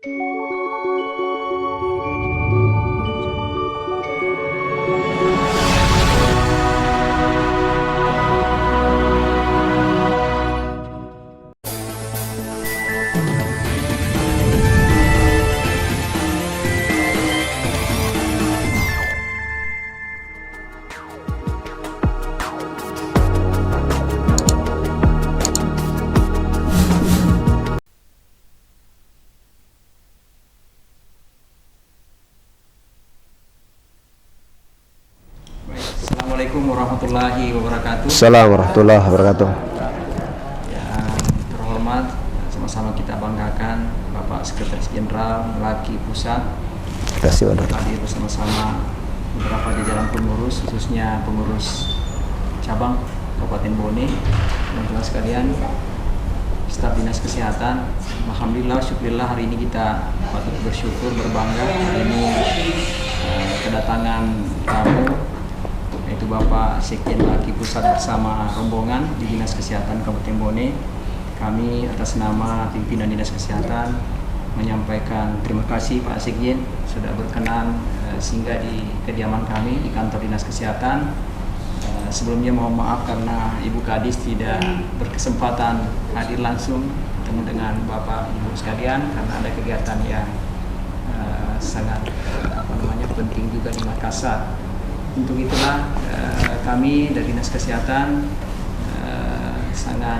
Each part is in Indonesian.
Assalamualaikum warahmatullahi wabarakatuh. Assalamualaikum warahmatullahi wabarakatuh. Yang terhormat, sama-sama kita banggakan Bapak Sekretaris Jenderal Melaki Pusat. Terima kasih Bapak. Hadir bersama-sama beberapa jajaran pengurus, khususnya pengurus cabang Kabupaten Bone, teman-teman sekalian, staf dinas kesehatan. Alhamdulillah, syukurillah, hari ini kita patut bersyukur, berbangga. Hari ini kedatangan tamu, yaitu Bapak Sekjen Melaki Pusat bersama rombongan di Dinas Kesehatan Kabupaten Bone. Kami atas nama pimpinan Dinas Kesehatan menyampaikan terima kasih Pak Sekjen sudah berkenan singgah di kediaman kami di kantor Dinas Kesehatan. Sebelumnya mohon maaf karena Ibu Kadis tidak berkesempatan hadir langsung bertemu dengan Bapak Ibu sekalian karena ada kegiatan yang sangat penting juga di Makassar. Untuk itulah kami dari Dinas Kesehatan sangat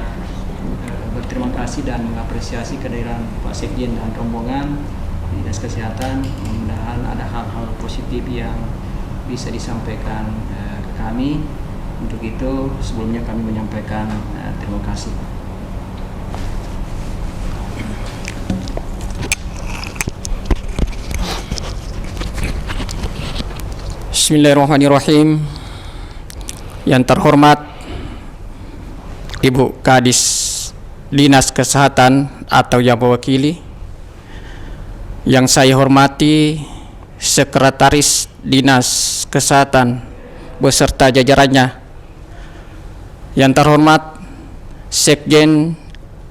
berterima kasih dan mengapresiasi kehadiran Pak Sekjen dan rombongan di Dinas Kesehatan. Mudah-mudahan ada hal-hal positif yang bisa disampaikan ke kami. Untuk itu sebelumnya kami menyampaikan terima kasih. Bismillahirrahmanirrahim. Yang terhormat Ibu Kadis Dinas Kesehatan atau yang mewakili, yang saya hormati Sekretaris Dinas Kesehatan beserta jajarannya, yang terhormat Sekjen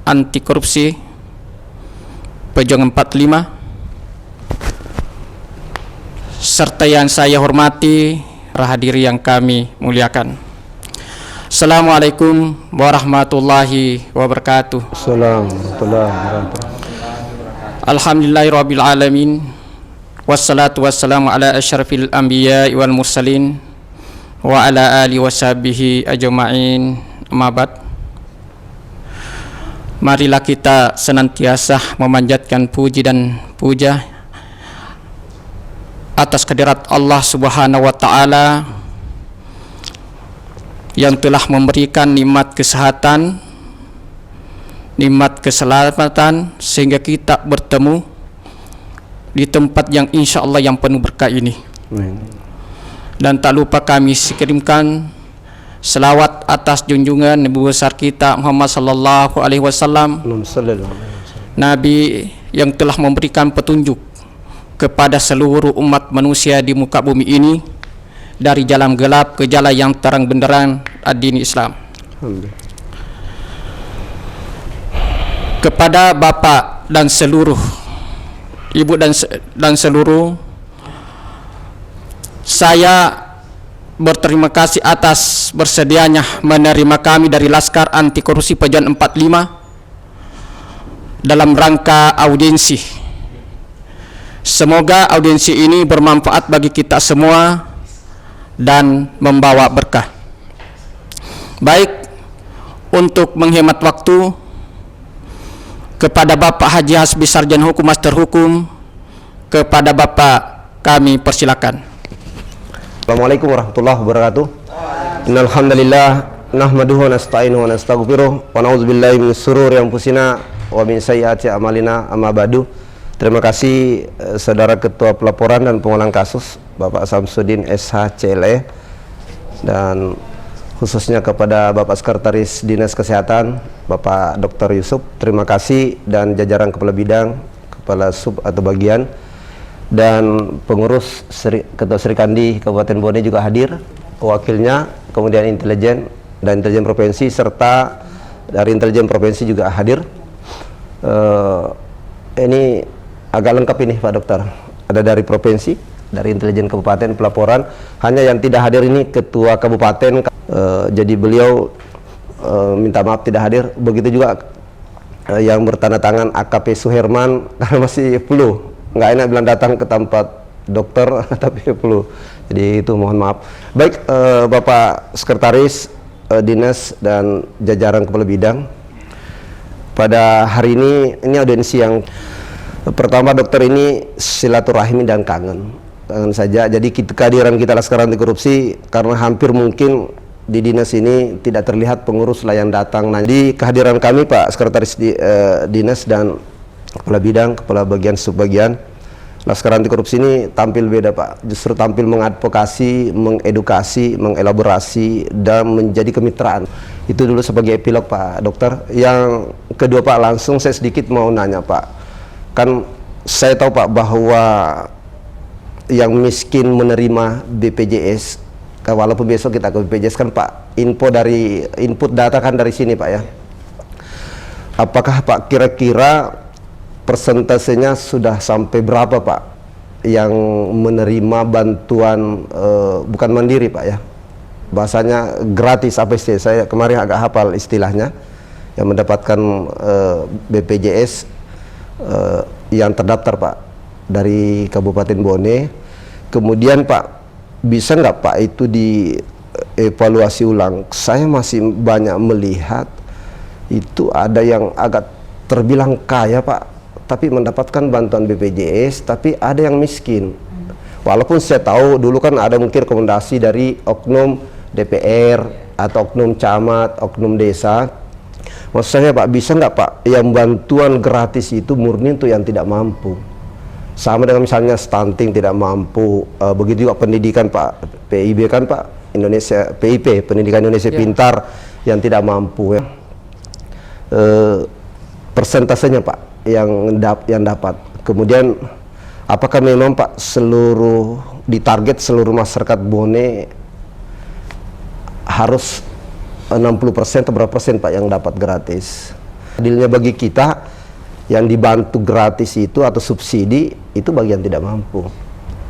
Anti Korupsi Pejuang 45, serta yang saya hormati hadirin yang kami muliakan. Assalamualaikum warahmatullahi wabarakatuh. Assalamualaikum warahmatullahi wabarakatuh. Alhamdulillahirabbil alamin. Wassalatu wassalamu ala asyrafil anbiya'i wal mursalin wa ala alihi washabihi ajma'in. Amma ba'd. Marilah kita senantiasa memanjatkan puji dan puja atas kehadirat Allah Subhanahu wa taala yang telah memberikan nikmat kesehatan, nikmat keselamatan sehingga kita bertemu di tempat yang insya Allah yang penuh berkah ini. Amin. Dan tak lupa kami kirimkan selawat atas junjungan Nabi besar kita Muhammad sallallahu alaihi wasallam, Nabi yang telah memberikan petunjuk kepada seluruh umat manusia di muka bumi ini dari jalan gelap ke jalan yang terang benderang ad-din Islam. Kepada Bapak dan seluruh Ibu dan seluruh, saya berterima kasih atas bersedianya menerima kami dari Laskar Anti Korupsi Pejuang 45 dalam rangka audiensi. Semoga audiensi ini bermanfaat bagi kita semua dan membawa berkah. Baik, untuk menghemat waktu, kepada Bapak Haji Hasbi Sarjana Hukum Master Hukum, kepada Bapak kami persilakan. Assalamualaikum warahmatullahi wabarakatuh. Innal hamdalillah nahmaduhu wa nasta'inuhu wa nastaghfiruh wa na'udzubillahi min shururi anfusina wa min sayyiati a'malina. Amma ba'du. Terima kasih Saudara Ketua Pelaporan dan Pengulangan Kasus Bapak Samsudin SHCLE, dan khususnya kepada Bapak Sekretaris Dinas Kesehatan Bapak Dr. Yusuf. Terima kasih, dan jajaran Kepala Bidang, Kepala Sub atau Bagian, dan pengurus Ketua Serikandi Kabupaten Bone juga hadir, wakilnya, kemudian intelijen dan intelijen provinsi, serta dari intelijen provinsi juga hadir. Ini agak lengkap ini Pak Dokter. Ada dari provinsi, dari intelijen kabupaten pelaporan. Hanya yang tidak hadir ini ketua kabupaten, jadi beliau minta maaf tidak hadir. Begitu juga yang bertanda tangan AKP Suherman karena masih flu, nggak enak bilang datang ke tempat dokter tapi flu, jadi itu mohon maaf. Baik, Bapak Sekretaris Dinas dan jajaran kepala bidang, pada hari ini audiensi yang pertama. Dokter ini silaturahmi dan kangen saja. Jadi kehadiran kita sekarang di korupsi karena hampir mungkin di dinas ini tidak terlihat pengurus lah yang datang. Nah, di kehadiran kami Pak Sekretaris Dinas dan Kepala Bidang, Kepala Bagian Subbagian Laskar Anti Korupsi ini tampil beda Pak. Justru tampil mengadvokasi, mengedukasi, mengelaborasi, dan menjadi kemitraan. Itu dulu sebagai epilog Pak Dokter. Yang kedua Pak, langsung saya sedikit mau nanya Pak. Kan saya tahu Pak bahwa yang miskin menerima BPJS, walaupun besok kita ke BPJS kan Pak, input data kan dari sini Pak ya. Apakah Pak kira-kira persentasenya sudah sampai berapa Pak yang menerima bantuan bukan mandiri Pak ya, bahasanya gratis apa istilah, saya kemarin agak hafal istilahnya, yang mendapatkan BPJS yang terdaftar Pak dari Kabupaten Bone. Kemudian Pak, bisa nggak Pak itu dievaluasi ulang? Saya masih banyak melihat itu ada yang agak terbilang kaya Pak, tapi mendapatkan bantuan BPJS, tapi ada yang miskin. Walaupun saya tahu dulu kan ada mungkin rekomendasi dari oknum DPR atau oknum camat, oknum desa. Maksud saya Pak, bisa nggak Pak yang bantuan gratis itu murni untuk yang tidak mampu? Sama dengan misalnya stunting tidak mampu, begitu juga pendidikan Pak, PIB kan Pak, Indonesia PIP, Pendidikan Indonesia Pintar, yang tidak mampu ya. Persentasenya Pak yang dapat. Kemudian apakah memang Pak ditarget seluruh masyarakat Bone harus 60% atau berapa persen Pak yang dapat gratis? Adilnya bagi kita yang dibantu gratis itu atau subsidi itu bagian tidak mampu.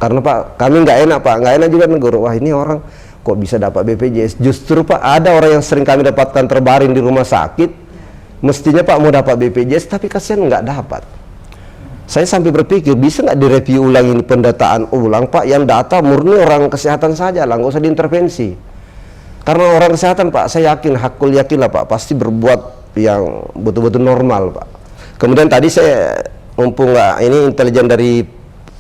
Karena Pak, kami nggak enak juga negara. Wah, ini orang kok bisa dapat BPJS? Justru Pak, ada orang yang sering kami dapatkan terbaring di rumah sakit, mestinya Pak mau dapat BPJS tapi kasihan nggak dapat. Saya sampai berpikir, bisa nggak direview ulang ini, pendataan ulang Pak, yang data murni orang kesehatan saja lah, nggak usah diintervensi. Karena orang kesehatan Pak, saya yakin, hakul yakin lah Pak, pasti berbuat yang betul-betul normal Pak. Kemudian tadi saya mumpung ini intelijen dari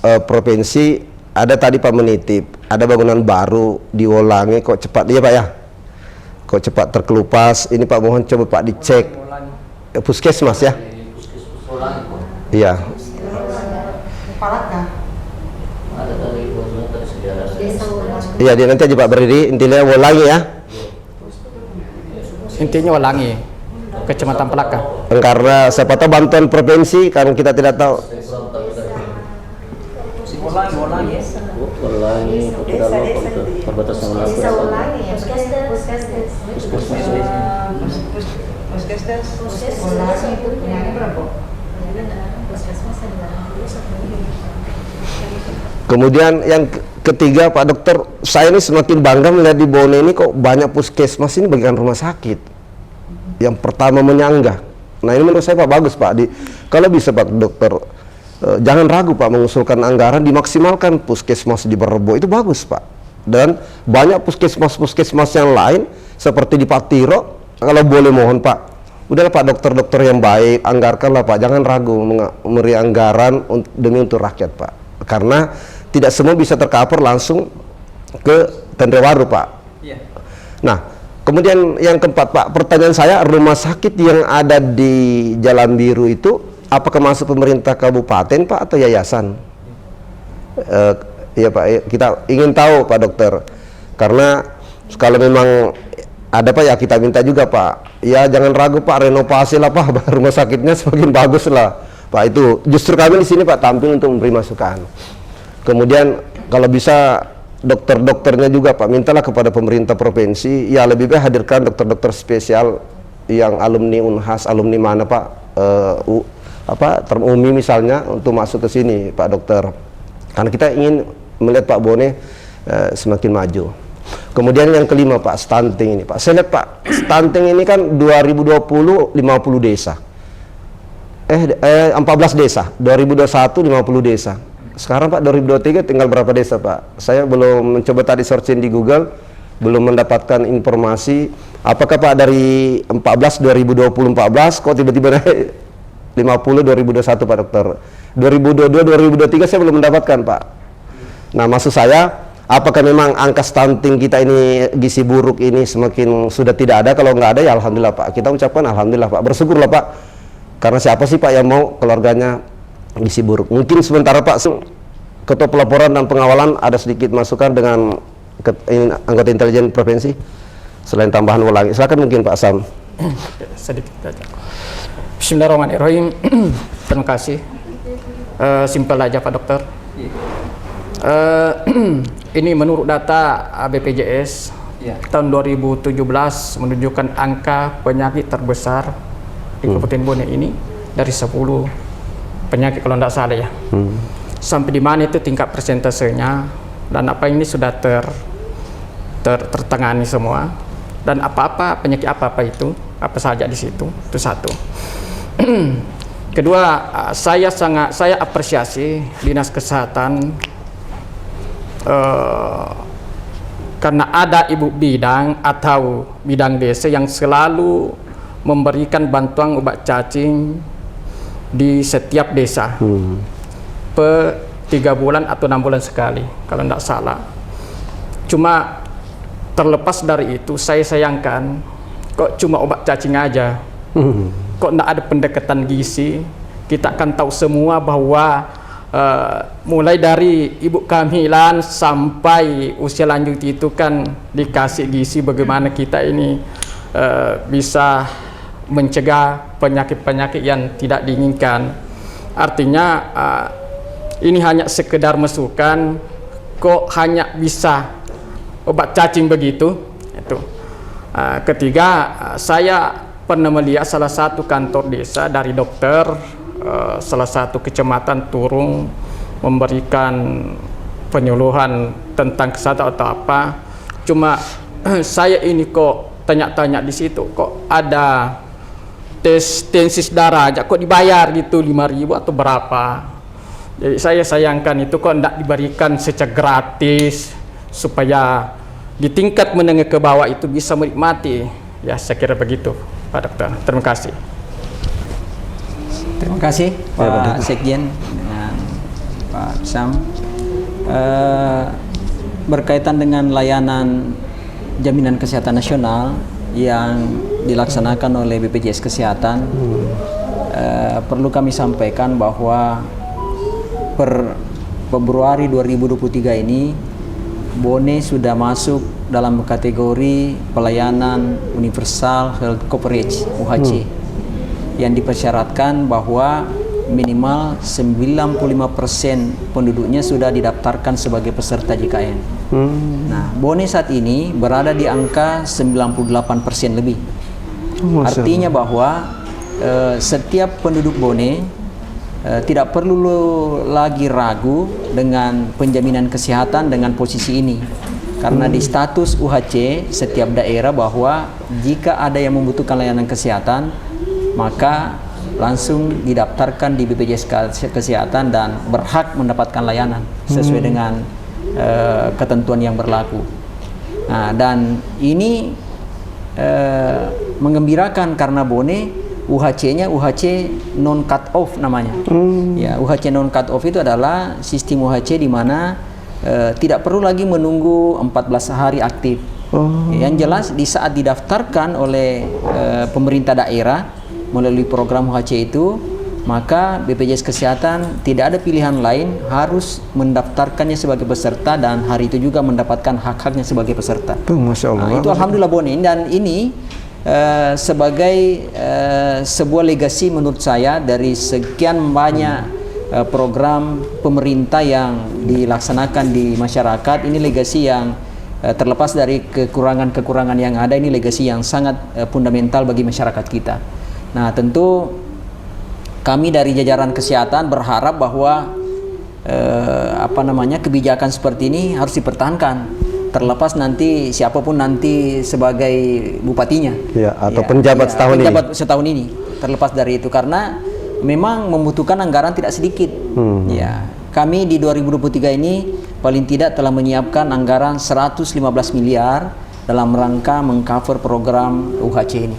provinsi, ada tadi Pak menitip, ada bangunan baru di Wolangi, kok cepat ya Pak ya? Kok cepat terkelupas? Ini Pak mohon coba Pak dicek. Puskesmas ya? Iya. Iya, dia nanti aja Pak berdiri, intinya Wolangi ya? Intinya Wolangi, Kecamatan Pelaka. Karena siapa tahu bantuan provinsi, kan kita tidak tahu. Wolangi, perbatasan Kemudian yang ketiga Pak Dokter, saya ini semakin bangga melihat di Bone ini kok banyak puskesmas ini bagian rumah sakit. Yang pertama menyanggah. Nah ini menurut saya Pak bagus Pak. Kalau bisa Pak Dokter, jangan ragu Pak mengusulkan anggaran, dimaksimalkan puskesmas di Berebo, itu bagus Pak. Dan banyak puskesmas-puskesmas yang lain seperti di Patiro, kalau boleh mohon Pak, udahlah Pak, dokter-dokter yang baik, anggarkanlah Pak, jangan ragu memberi anggaran demi untuk rakyat Pak. Karena tidak semua bisa tercover langsung ke Tendrewaru Pak. Iya. Nah, kemudian yang keempat Pak, pertanyaan saya, rumah sakit yang ada di Jalan Biru itu apakah masuk pemerintah kabupaten Pak atau yayasan? Iya Pak, kita ingin tahu Pak Dokter, karena kalau memang ada Pak ya kita minta juga Pak, ya jangan ragu Pak, renovasi lah Pak, rumah sakitnya semakin bagus lah Pak. Itu justru kami di sini Pak tampil untuk memberi masukan. Kemudian kalau bisa dokter-dokternya juga Pak, mintalah kepada pemerintah provinsi, ya lebih baik hadirkan dokter-dokter spesial yang alumni Unhas, alumni mana Pak, terumumi misalnya untuk masuk ke sini Pak Dokter. Karena kita ingin melihat Pak Bone semakin maju. Kemudian yang kelima Pak, stunting ini Pak. Saya lihat Pak, stunting ini kan 2020 50 desa. 14 desa, 2021 50 desa. Sekarang Pak 2023 tinggal berapa desa Pak? Saya belum mencoba tadi searching di Google, belum mendapatkan informasi apakah Pak dari 2020 14 kok tiba-tiba naik 50 2021 Pak Dokter. 2022 2023 saya belum mendapatkan Pak. Nah, maksud saya apakah memang angka stunting kita ini, gizi buruk ini semakin sudah tidak ada? Kalau nggak ada ya alhamdulillah Pak. Kita ucapkan alhamdulillah Pak. Bersyukurlah Pak. Karena siapa sih Pak yang mau keluarganya gizi buruk? Mungkin sementara Pak Ketua Pelaporan dan Pengawalan ada sedikit masukan dengan anggota intelijen provinsi selain tambahan ulangi. Silakan mungkin Pak Sam. Sedikit saja. Bismillahirrahmanirrahim. Terima kasih. Simpel aja Pak Dokter. Ini menurut data BPJS tahun 2017 menunjukkan angka penyakit terbesar di Kabupaten Bone ini dari 10 penyakit kalau tidak salah ya. Sampai di mana itu tingkat persentasenya dan apa ini sudah tertangani semua, dan apa-apa penyakit apa itu apa saja di situ, itu satu. Kedua, saya apresiasi Dinas Kesehatan karena ada ibu bidang atau bidang desa yang selalu memberikan bantuan obat cacing di setiap desa per 3 bulan atau 6 bulan sekali kalau tidak salah. Cuma terlepas dari itu, saya sayangkan kok cuma obat cacing aja, kok tidak ada pendekatan gizi. Kita akan tahu semua bahwa mulai dari ibu kehamilan sampai usia lanjut itu kan dikasih gizi bagaimana kita ini bisa mencegah penyakit-penyakit yang tidak diinginkan. Artinya ini hanya sekedar masukan, kok hanya bisa obat cacing begitu. Itu. Ketiga, saya pernah melihat salah satu kantor desa dari dokter salah satu kecamatan turun memberikan penyuluhan tentang kesehatan atau apa. Cuma saya ini kok tanya-tanya di situ, kok ada tes tensis darah aja kok dibayar gitu 5.000 atau berapa. Jadi saya sayangkan itu kok tidak diberikan secara gratis supaya di tingkat menengah ke bawah itu bisa menikmati. Ya, saya kira begitu Pak Dokter. Terima kasih. Terima kasih Pak Sekjen dengan Pak Sam. Berkaitan dengan layanan jaminan kesehatan nasional yang dilaksanakan oleh BPJS Kesehatan, perlu kami sampaikan bahwa per Februari 2023 ini Bone sudah masuk dalam kategori pelayanan universal health coverage UHC yang dipersyaratkan bahwa minimal 95% penduduknya sudah didaftarkan sebagai peserta JKN. Nah, Bone saat ini berada di angka 98% lebih. Artinya bahwa setiap penduduk Bone tidak perlu lagi ragu dengan penjaminan kesehatan dengan posisi ini. Karena di status UHC setiap daerah bahwa jika ada yang membutuhkan layanan kesehatan, maka langsung didaftarkan di BPJS Kesehatan dan berhak mendapatkan layanan sesuai dengan ketentuan yang berlaku. Nah, dan ini menggembirakan karena Bone UHC-nya UHC non cut off namanya. Ya, UHC non cut off itu adalah sistem UHC di mana tidak perlu lagi menunggu 14 hari aktif. Yang jelas di saat didaftarkan oleh pemerintah daerah melalui program UHC itu, maka BPJS Kesehatan tidak ada pilihan lain, harus mendaftarkannya sebagai peserta dan hari itu juga mendapatkan hak-haknya sebagai peserta. Masya Allah. Nah, itu alhamdulillah Bone, dan ini sebagai sebuah legasi menurut saya dari sekian banyak program pemerintah yang dilaksanakan di masyarakat. Ini legasi yang terlepas dari kekurangan-kekurangan yang ada, ini legasi yang sangat fundamental bagi masyarakat kita. Nah, tentu kami dari jajaran kesehatan berharap bahwa kebijakan seperti ini harus dipertahankan, terlepas nanti siapapun nanti sebagai bupatinya ya, atau penjabat setahun ini, terlepas dari itu, karena memang membutuhkan anggaran tidak sedikit. Ya, kami di 2023 ini paling tidak telah menyiapkan anggaran 115 miliar dalam rangka mengcover program UHC ini.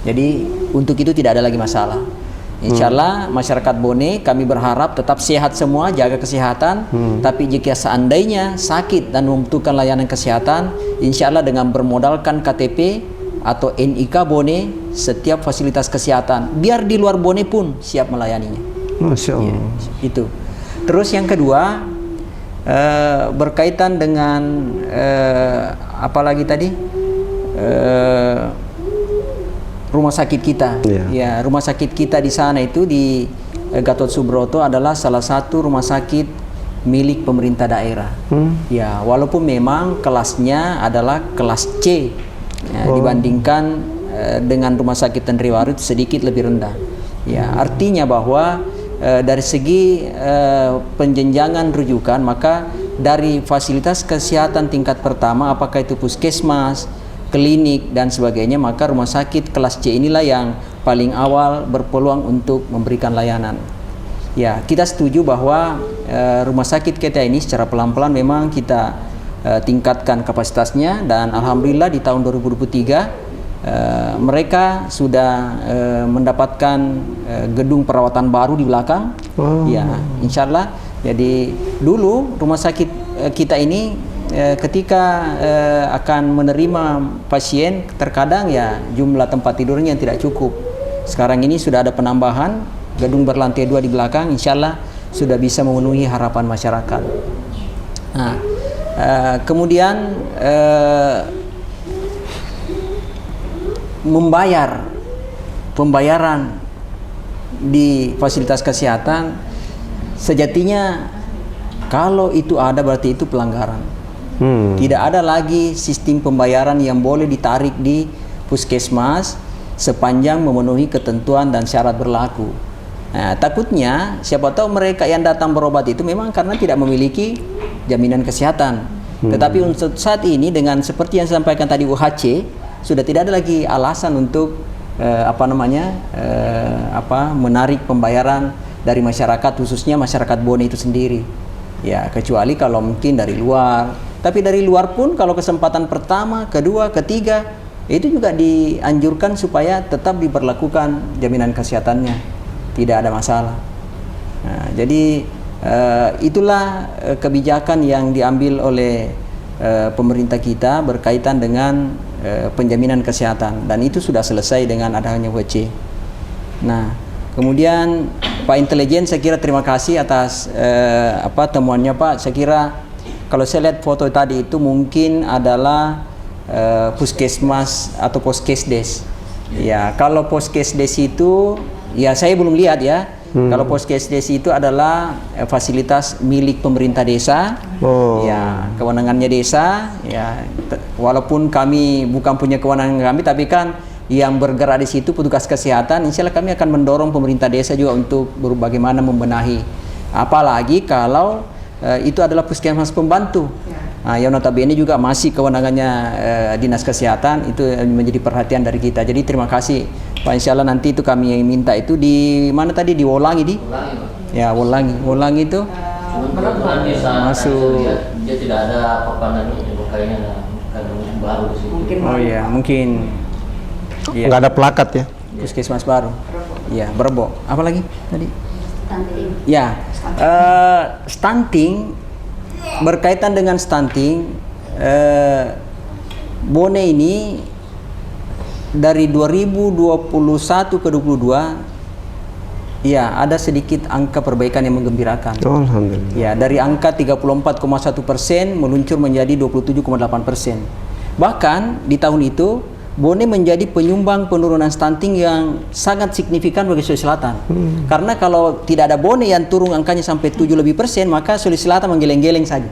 Jadi untuk itu tidak ada lagi masalah. Insya Allah masyarakat Bone kami berharap tetap sehat semua, jaga kesehatan. Tapi jika seandainya sakit dan membutuhkan layanan kesehatan, insya Allah dengan bermodalkan KTP atau NIK Bone, setiap fasilitas kesehatan, biar di luar Bone pun siap melayaninya. Masya Allah. Ya, itu. Terus yang kedua, berkaitan dengan apa lagi tadi? Rumah sakit kita. Ya, rumah sakit kita di sana itu di Gatot Subroto adalah salah satu rumah sakit milik pemerintah daerah. Ya, walaupun memang kelasnya adalah kelas C ya, dibandingkan dengan rumah sakit Tenri Waru sedikit lebih rendah. Ya, artinya bahwa dari segi penjenjangan rujukan, maka dari fasilitas kesehatan tingkat pertama, apakah itu puskesmas, klinik dan sebagainya, maka rumah sakit kelas C inilah yang paling awal berpeluang untuk memberikan layanan. Ya, kita setuju bahwa rumah sakit kita ini secara pelan-pelan memang kita tingkatkan kapasitasnya, dan alhamdulillah di tahun 2023 mereka sudah mendapatkan gedung perawatan baru di belakang. Ya, insya Allah. Jadi dulu rumah sakit kita ini ketika akan menerima pasien, terkadang ya jumlah tempat tidurnya yang tidak cukup. Sekarang ini sudah ada penambahan gedung berlantai 2 di belakang, insya Allah sudah bisa memenuhi harapan masyarakat. Nah, kemudian pembayaran di fasilitas kesehatan, sejatinya kalau itu ada berarti itu pelanggaran. Tidak ada lagi sistem pembayaran yang boleh ditarik di puskesmas sepanjang memenuhi ketentuan dan syarat berlaku. Nah, takutnya siapa tahu mereka yang datang berobat itu memang karena tidak memiliki jaminan kesehatan. Tetapi untuk saat ini dengan seperti yang disampaikan tadi UHC, sudah tidak ada lagi alasan untuk menarik pembayaran dari masyarakat, khususnya masyarakat Bone itu sendiri. Ya, kecuali kalau mungkin dari luar. Tapi dari luar pun kalau kesempatan pertama, kedua, ketiga, itu juga dianjurkan supaya tetap diberlakukan jaminan kesehatannya, tidak ada masalah. Nah, jadi itulah kebijakan yang diambil oleh pemerintah kita berkaitan dengan penjaminan kesehatan, dan itu sudah selesai dengan adanya WC. Nah, kemudian Pak Intelijen, saya kira terima kasih atas temuannya Pak. Saya kira kalau saya lihat foto tadi itu mungkin adalah puskesmas atau poskesdes. Ya, kalau poskesdes itu ya saya belum lihat ya. Kalau poskesdes itu adalah fasilitas milik pemerintah desa. Ya, kewenangannya desa. Ya, walaupun kami bukan punya kewenangan kami, tapi kan yang bergerak di situ petugas kesehatan. Insya Allah kami akan mendorong pemerintah desa juga untuk bagaimana membenahi. Apalagi kalau itu adalah puskesmas pembantu. Nah, yang notabene juga masih kewenangannya dinas kesehatan, itu menjadi perhatian dari kita. Jadi terima kasih Pak. Insya Allah nanti itu kami minta itu di mana tadi, di Wolangi di? Ya, Wolangi itu masuk. Dia tidak ada papanan itu, kayaknya baru di situ. Oh iya, mungkin. Nggak ada plakat ya? Puskesmas baru. Ya, Berbo. Apa lagi tadi? Stunting. Ya, stunting, berkaitan dengan stunting, Bone ini dari 2021 ke 2022 ya ada sedikit angka perbaikan yang menggembirakan. Alhamdulillah. Ya, dari angka 34,1% meluncur menjadi 27,8%. Bahkan di tahun itu Bone menjadi penyumbang penurunan stunting yang sangat signifikan bagi Sulawesi Selatan. Karena kalau tidak ada Bone yang turun angkanya sampai 7%, maka Sulawesi Selatan menggeleng-geleng saja.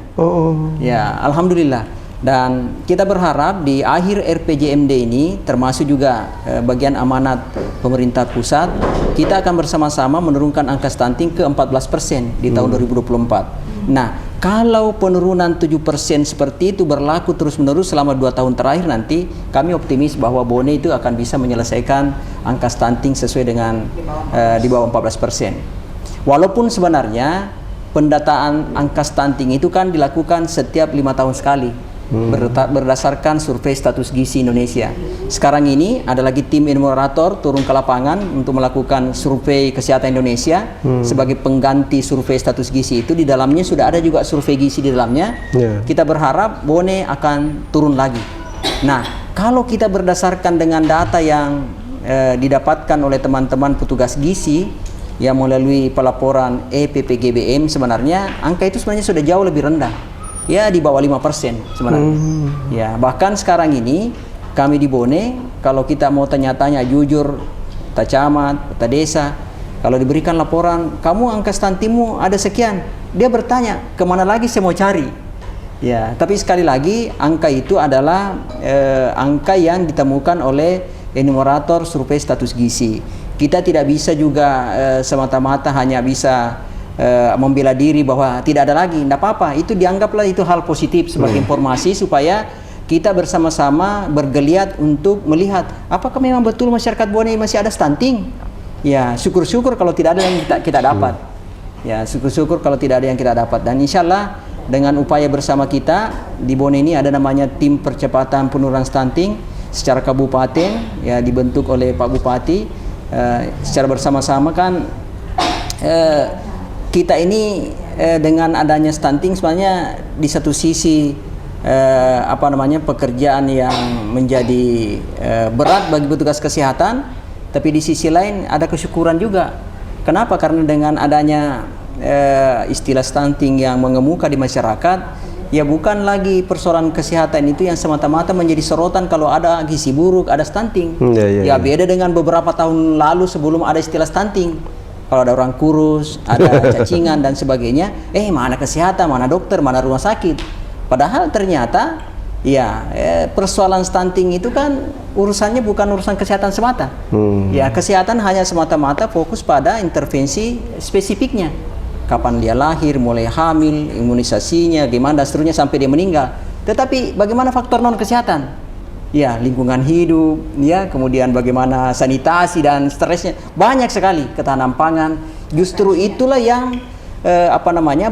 Ya, alhamdulillah. Dan kita berharap di akhir RPJMD ini, termasuk juga bagian amanat pemerintah pusat, kita akan bersama-sama menurunkan angka stunting ke 14% di tahun 2024. Nah, kalau penurunan 7% seperti itu berlaku terus-menerus selama 2 tahun terakhir nanti, kami optimis bahwa Bone itu akan bisa menyelesaikan angka stunting sesuai dengan di bawah 14%. Walaupun sebenarnya pendataan angka stunting itu kan dilakukan setiap 5 tahun sekali. Berdasarkan survei status gizi Indonesia. Sekarang ini ada lagi tim enumerator turun ke lapangan untuk melakukan survei kesehatan Indonesia sebagai pengganti survei status gizi itu. Di dalamnya sudah ada juga survei gizi di dalamnya. Kita berharap Bone akan turun lagi. Nah, kalau kita berdasarkan dengan data yang didapatkan oleh teman-teman petugas gizi yang melalui pelaporan EPPGBM, sebenarnya angka itu sebenarnya sudah jauh lebih rendah. Ya, di bawah 5% sebenarnya. Ya, bahkan sekarang ini kami di Bone, kalau kita mau tanya-tanya jujur, Pak Camat, Pak Desa, kalau diberikan laporan, kamu angka stuntingmu ada sekian, dia bertanya, kemana lagi saya mau cari? Ya, tapi sekali lagi, angka itu adalah angka yang ditemukan oleh enumerator survei status gizi. Kita tidak bisa juga semata-mata hanya bisa membela diri bahwa tidak ada lagi, tidak apa-apa, itu dianggaplah itu hal positif sebagai informasi supaya kita bersama-sama bergeliat untuk melihat apakah memang betul masyarakat Bone masih ada stunting. Ya, syukur-syukur kalau tidak ada yang kita dapat. Ya, syukur-syukur kalau tidak ada yang kita dapat. Dan insya Allah dengan upaya bersama kita di Bone ini ada namanya tim percepatan penurunan stunting secara kabupaten, ya dibentuk oleh Pak Bupati. Secara bersama-sama kan kita ini dengan adanya stunting sebenarnya di satu sisi pekerjaan yang menjadi berat bagi petugas kesehatan, tapi di sisi lain ada kesyukuran juga. Kenapa? Karena dengan adanya istilah stunting yang mengemuka di masyarakat, ya bukan lagi persoalan kesehatan itu yang semata-mata menjadi sorotan kalau ada gizi buruk, ada stunting. Ya beda dengan beberapa tahun lalu sebelum ada istilah stunting. Kalau ada orang kurus, ada cacingan dan sebagainya, mana kesehatan, mana dokter, mana rumah sakit. Padahal ternyata ya persoalan stunting itu kan urusannya bukan urusan kesehatan semata. Ya, kesehatan hanya semata-mata fokus pada intervensi spesifiknya. Kapan dia lahir, mulai hamil, imunisasinya, gimana dan seterusnya sampai dia meninggal. Tetapi bagaimana faktor non kesehatan? Ya, lingkungan hidup, ya, kemudian bagaimana sanitasi dan stresnya, banyak sekali, ketahanan pangan. Justru itulah yang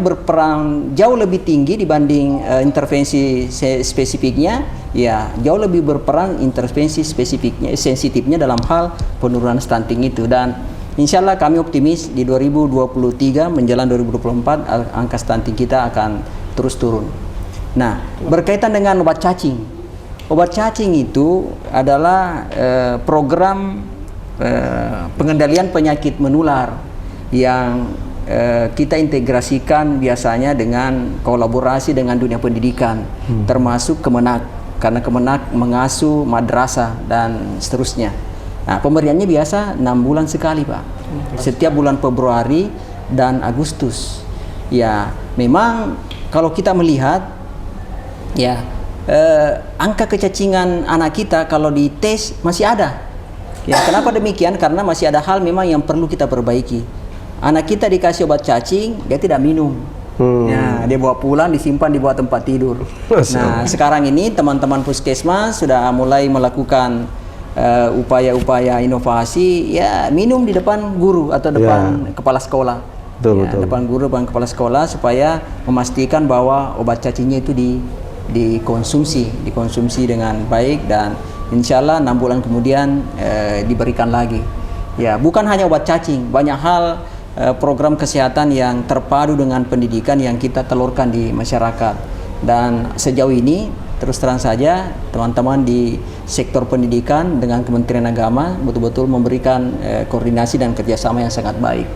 berperan jauh lebih tinggi dibanding intervensi spesifiknya. Ya, jauh lebih berperan intervensi spesifiknya, sensitifnya dalam hal penurunan stunting itu. Dan insya Allah kami optimis di 2023 menjelang 2024 angka stunting kita akan terus turun. Nah, berkaitan dengan obat cacing. Obat cacing itu adalah program pengendalian penyakit menular yang kita integrasikan biasanya dengan kolaborasi dengan dunia pendidikan, termasuk Kemenak, karena Kemenak mengasuh madrasah dan seterusnya. Nah, pemberiannya biasa 6 bulan sekali, Pak. Setiap bulan Februari dan Agustus. Ya, memang kalau kita melihat, ya, angka kecacingan anak kita kalau dites masih ada. Ya, kenapa demikian? Karena masih ada hal memang yang perlu kita perbaiki. Anak kita dikasih obat cacing, dia tidak minum. Ya, dia bawa pulang, disimpan di bawah tempat tidur. Nah, sekarang ini teman-teman puskesmas sudah mulai melakukan upaya-upaya inovasi, ya minum di depan guru atau depan kepala sekolah. Betul. Depan guru, depan kepala sekolah supaya memastikan bahwa obat cacingnya itu dikonsumsi dengan baik, dan insya Allah 6 bulan kemudian diberikan lagi. Ya, bukan hanya obat cacing, banyak hal program kesehatan yang terpadu dengan pendidikan yang kita telurkan di masyarakat. Dan sejauh ini terus terang saja teman-teman di sektor pendidikan dengan Kementerian Agama betul-betul memberikan koordinasi dan kerjasama yang sangat baik.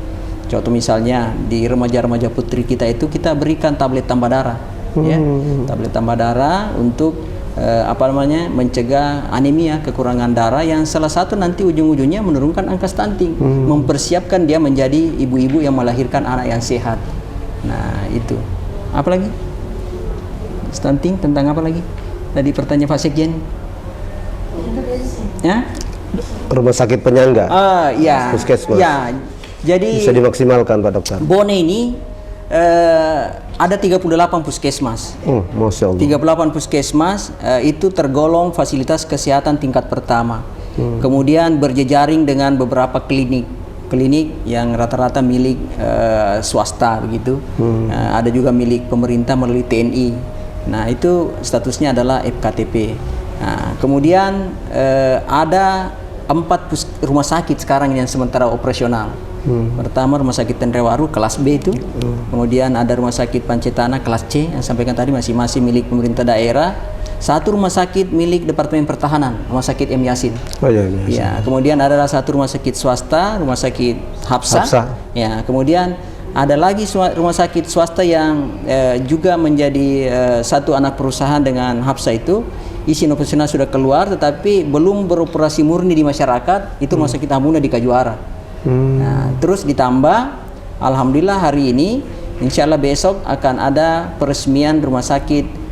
Contoh misalnya di remaja-remaja putri kita itu kita berikan tablet tambah darah. Ya, tablet tambah darah untuk mencegah anemia, kekurangan darah yang salah satu nanti ujung-ujungnya menurunkan angka stunting, mempersiapkan dia menjadi ibu-ibu yang melahirkan anak yang sehat. Nah, itu. Apa lagi? Stunting tentang apa lagi? Tadi pertanyaan Pak Sekjen. Ya? Rumah sakit penyangga. Ya. Puskesmas. Ya. Jadi Bisa dimaksimalkan Pak Dokter. Bone ini ada 38 puskesmas. Masya Allah. 38 puskesmas itu tergolong fasilitas kesehatan tingkat pertama. Kemudian berjejaring dengan beberapa klinik yang rata-rata milik swasta begitu. Ada juga milik pemerintah melalui TNI. Nah, itu statusnya adalah FKTP. Nah, kemudian ada 4 rumah sakit sekarang yang sementara operasional. Pertama Rumah Sakit Tenrewaru kelas B itu, kemudian ada Rumah Sakit Pancetana kelas C yang sampaikan tadi masih milik pemerintah daerah. 1 rumah sakit milik Departemen Pertahanan, Rumah Sakit M. Yasin. Ya, kemudian ada 1 rumah sakit swasta, Rumah Sakit Hafsa. Ya, kemudian ada lagi rumah sakit swasta yang juga menjadi satu anak perusahaan dengan Hafsa itu. Izin operasional sudah keluar, tetapi belum beroperasi murni di masyarakat. Itu Rumah Sakit Hamuna di Kajuara. Nah, terus ditambah, alhamdulillah hari ini, insya Allah besok akan ada peresmian rumah sakit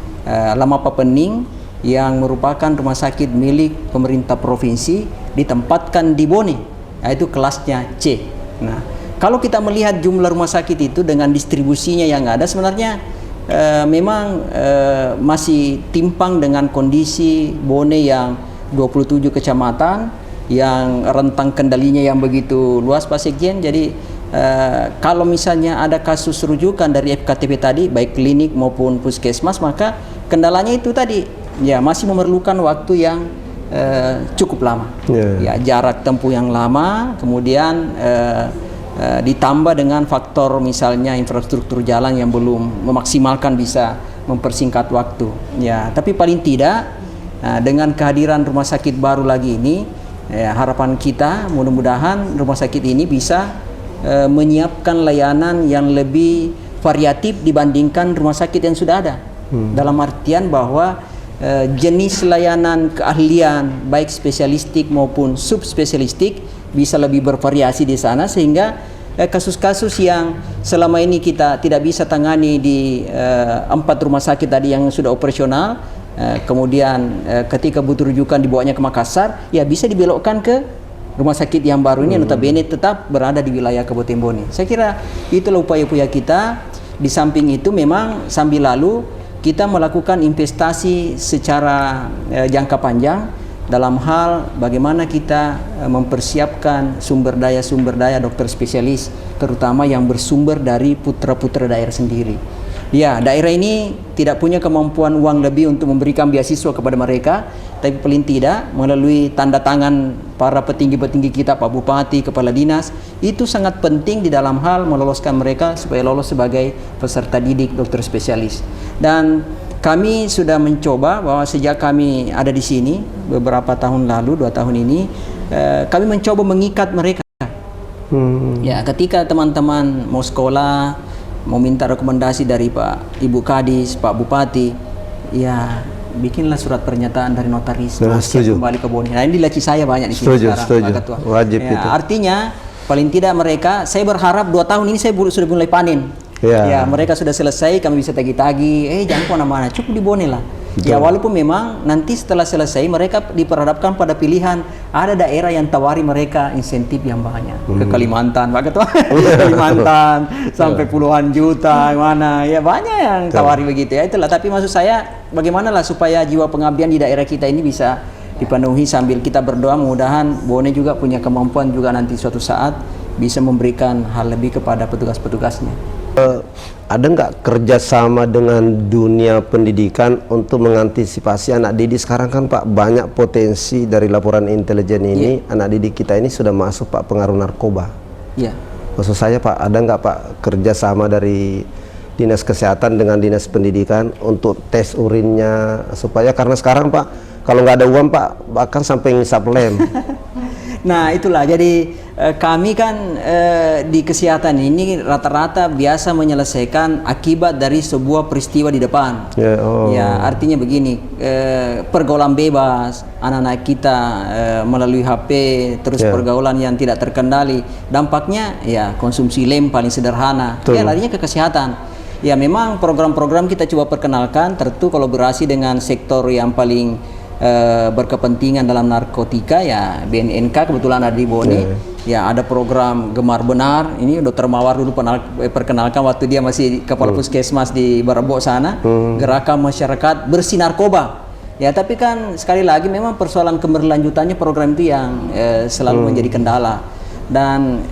Lamapa Pening yang merupakan rumah sakit milik pemerintah provinsi, ditempatkan di Bone, yaitu kelasnya C. Nah, kalau kita melihat jumlah rumah sakit itu dengan distribusinya yang ada, sebenarnya memang masih timpang dengan kondisi Bone yang 27 kecamatan, yang rentang kendalinya yang begitu luas Pak Sekjen. Jadi kalau misalnya ada kasus rujukan dari FKTP tadi, baik klinik maupun puskesmas, maka kendalanya itu tadi ya masih memerlukan waktu yang cukup lama. Ya, jarak tempuh yang lama, kemudian ditambah dengan faktor misalnya infrastruktur jalan yang belum memaksimalkan bisa mempersingkat waktu. Ya, tapi paling tidak dengan kehadiran rumah sakit baru lagi ini, harapan kita mudah-mudahan rumah sakit ini bisa menyiapkan layanan yang lebih variatif dibandingkan rumah sakit yang sudah ada. Dalam artian bahwa jenis layanan keahlian baik spesialistik maupun subspesialistik bisa lebih bervariasi di sana, sehingga kasus-kasus yang selama ini kita tidak bisa tangani di 4 rumah sakit tadi yang sudah operasional, kemudian ketika butuh rujukan dibawanya ke Makassar, ya bisa dibelokkan ke rumah sakit yang baru ini, notabene tetap berada di wilayah Kabupaten Bone. Saya kira itulah upaya-upaya kita. Di samping itu memang sambil lalu kita melakukan investasi secara jangka panjang dalam hal bagaimana kita mempersiapkan sumber daya dokter spesialis, terutama yang bersumber dari putra-putra daerah sendiri. Ya, daerah ini tidak punya kemampuan uang lebih untuk memberikan beasiswa kepada mereka, tapi paling tidak melalui tanda tangan para petinggi-petinggi kita, Pak Bupati, Kepala Dinas, itu sangat penting di dalam hal meloloskan mereka supaya lolos sebagai peserta didik dokter spesialis. Dan kami sudah mencoba bahwa sejak kami ada di sini beberapa tahun lalu, 2 tahun ini, kami mencoba mengikat mereka. Ya, ketika teman-teman mau sekolah, mau minta rekomendasi dari Pak Ibu Kadis, Pak Bupati, ya bikinlah surat pernyataan dari notaris kembali ke Bone. Nah, ini dileci saya banyak di sini sekarang, Pak Ketua. Wajib ya, itu. Artinya paling tidak mereka, saya berharap 2 tahun ini saya sudah mulai panen. Ya, mereka sudah selesai, kami bisa tagi-tagi, jangan kemana-mana, cukup di Bone lah. Ya, walaupun memang nanti setelah selesai mereka diperhadapkan pada pilihan, ada daerah yang tawari mereka insentif yang banyak. Ke Kalimantan, Pak Ketua. Kalimantan sampai puluhan juta, mana ya banyak yang tawari begitu ya. Itulah, tapi maksud saya bagaimanalah supaya jiwa pengabdian di daerah kita ini bisa dipenuhi sambil kita berdoa mudah-mudahan Bone juga punya kemampuan juga nanti suatu saat bisa memberikan hal lebih kepada petugas-petugasnya. Ada nggak kerjasama dengan dunia pendidikan untuk mengantisipasi anak didik sekarang kan Pak, banyak potensi dari laporan intelijen ini, anak didik kita ini sudah masuk Pak pengaruh narkoba. Maksud saya Pak, ada nggak Pak kerjasama dari Dinas Kesehatan dengan Dinas Pendidikan untuk tes urinnya, supaya karena sekarang Pak kalau nggak ada uang Pak bahkan sampai ngisap lem. Nah itulah, jadi kami kan di kesehatan ini rata-rata biasa menyelesaikan akibat dari sebuah peristiwa di depan. Ya, artinya begini, pergaulan bebas anak-anak kita melalui HP, terus pergaulan yang tidak terkendali, dampaknya ya konsumsi lem paling sederhana. Ya, larinya ke kesehatan. Ya memang program-program kita coba perkenalkan, tentu kolaborasi dengan sektor yang paling berkepentingan dalam narkotika, ya BNNK kebetulan ada di Bone. Ya ada program Gemar Benar, ini Dr. Mawar dulu perkenalkan waktu dia masih kepala puskesmas di Barabok sana, gerakan masyarakat bersih narkoba. Ya tapi kan sekali lagi memang persoalan keberlanjutannya program itu yang selalu menjadi kendala. Dan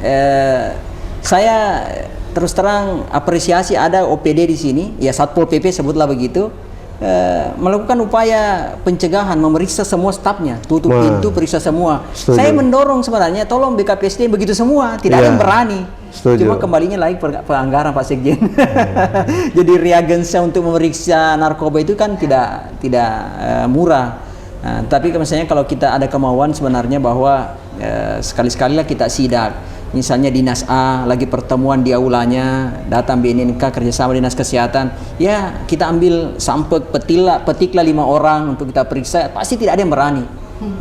saya terus terang apresiasi ada OPD di sini, ya Satpol PP sebutlah begitu, melakukan upaya pencegahan, memeriksa semua stafnya, tutup pintu, periksa semua. Setuju. Saya mendorong sebenarnya, tolong BKPSDM begitu semua, tidak ada yang berani. Setuju. Cuma kembalinya lagi pelanggaran Pak Sekjen. Jadi reagensnya untuk memeriksa narkoba itu kan tidak murah. Nah, tapi misalnya kalau kita ada kemauan sebenarnya bahwa sekali-sekali lah kita sidak. Misalnya Dinas A lagi pertemuan di aulanya, datang BNNK kerjasama Dinas Kesehatan, ya kita ambil sampel petiklah 5 orang untuk kita periksa, pasti tidak ada yang berani.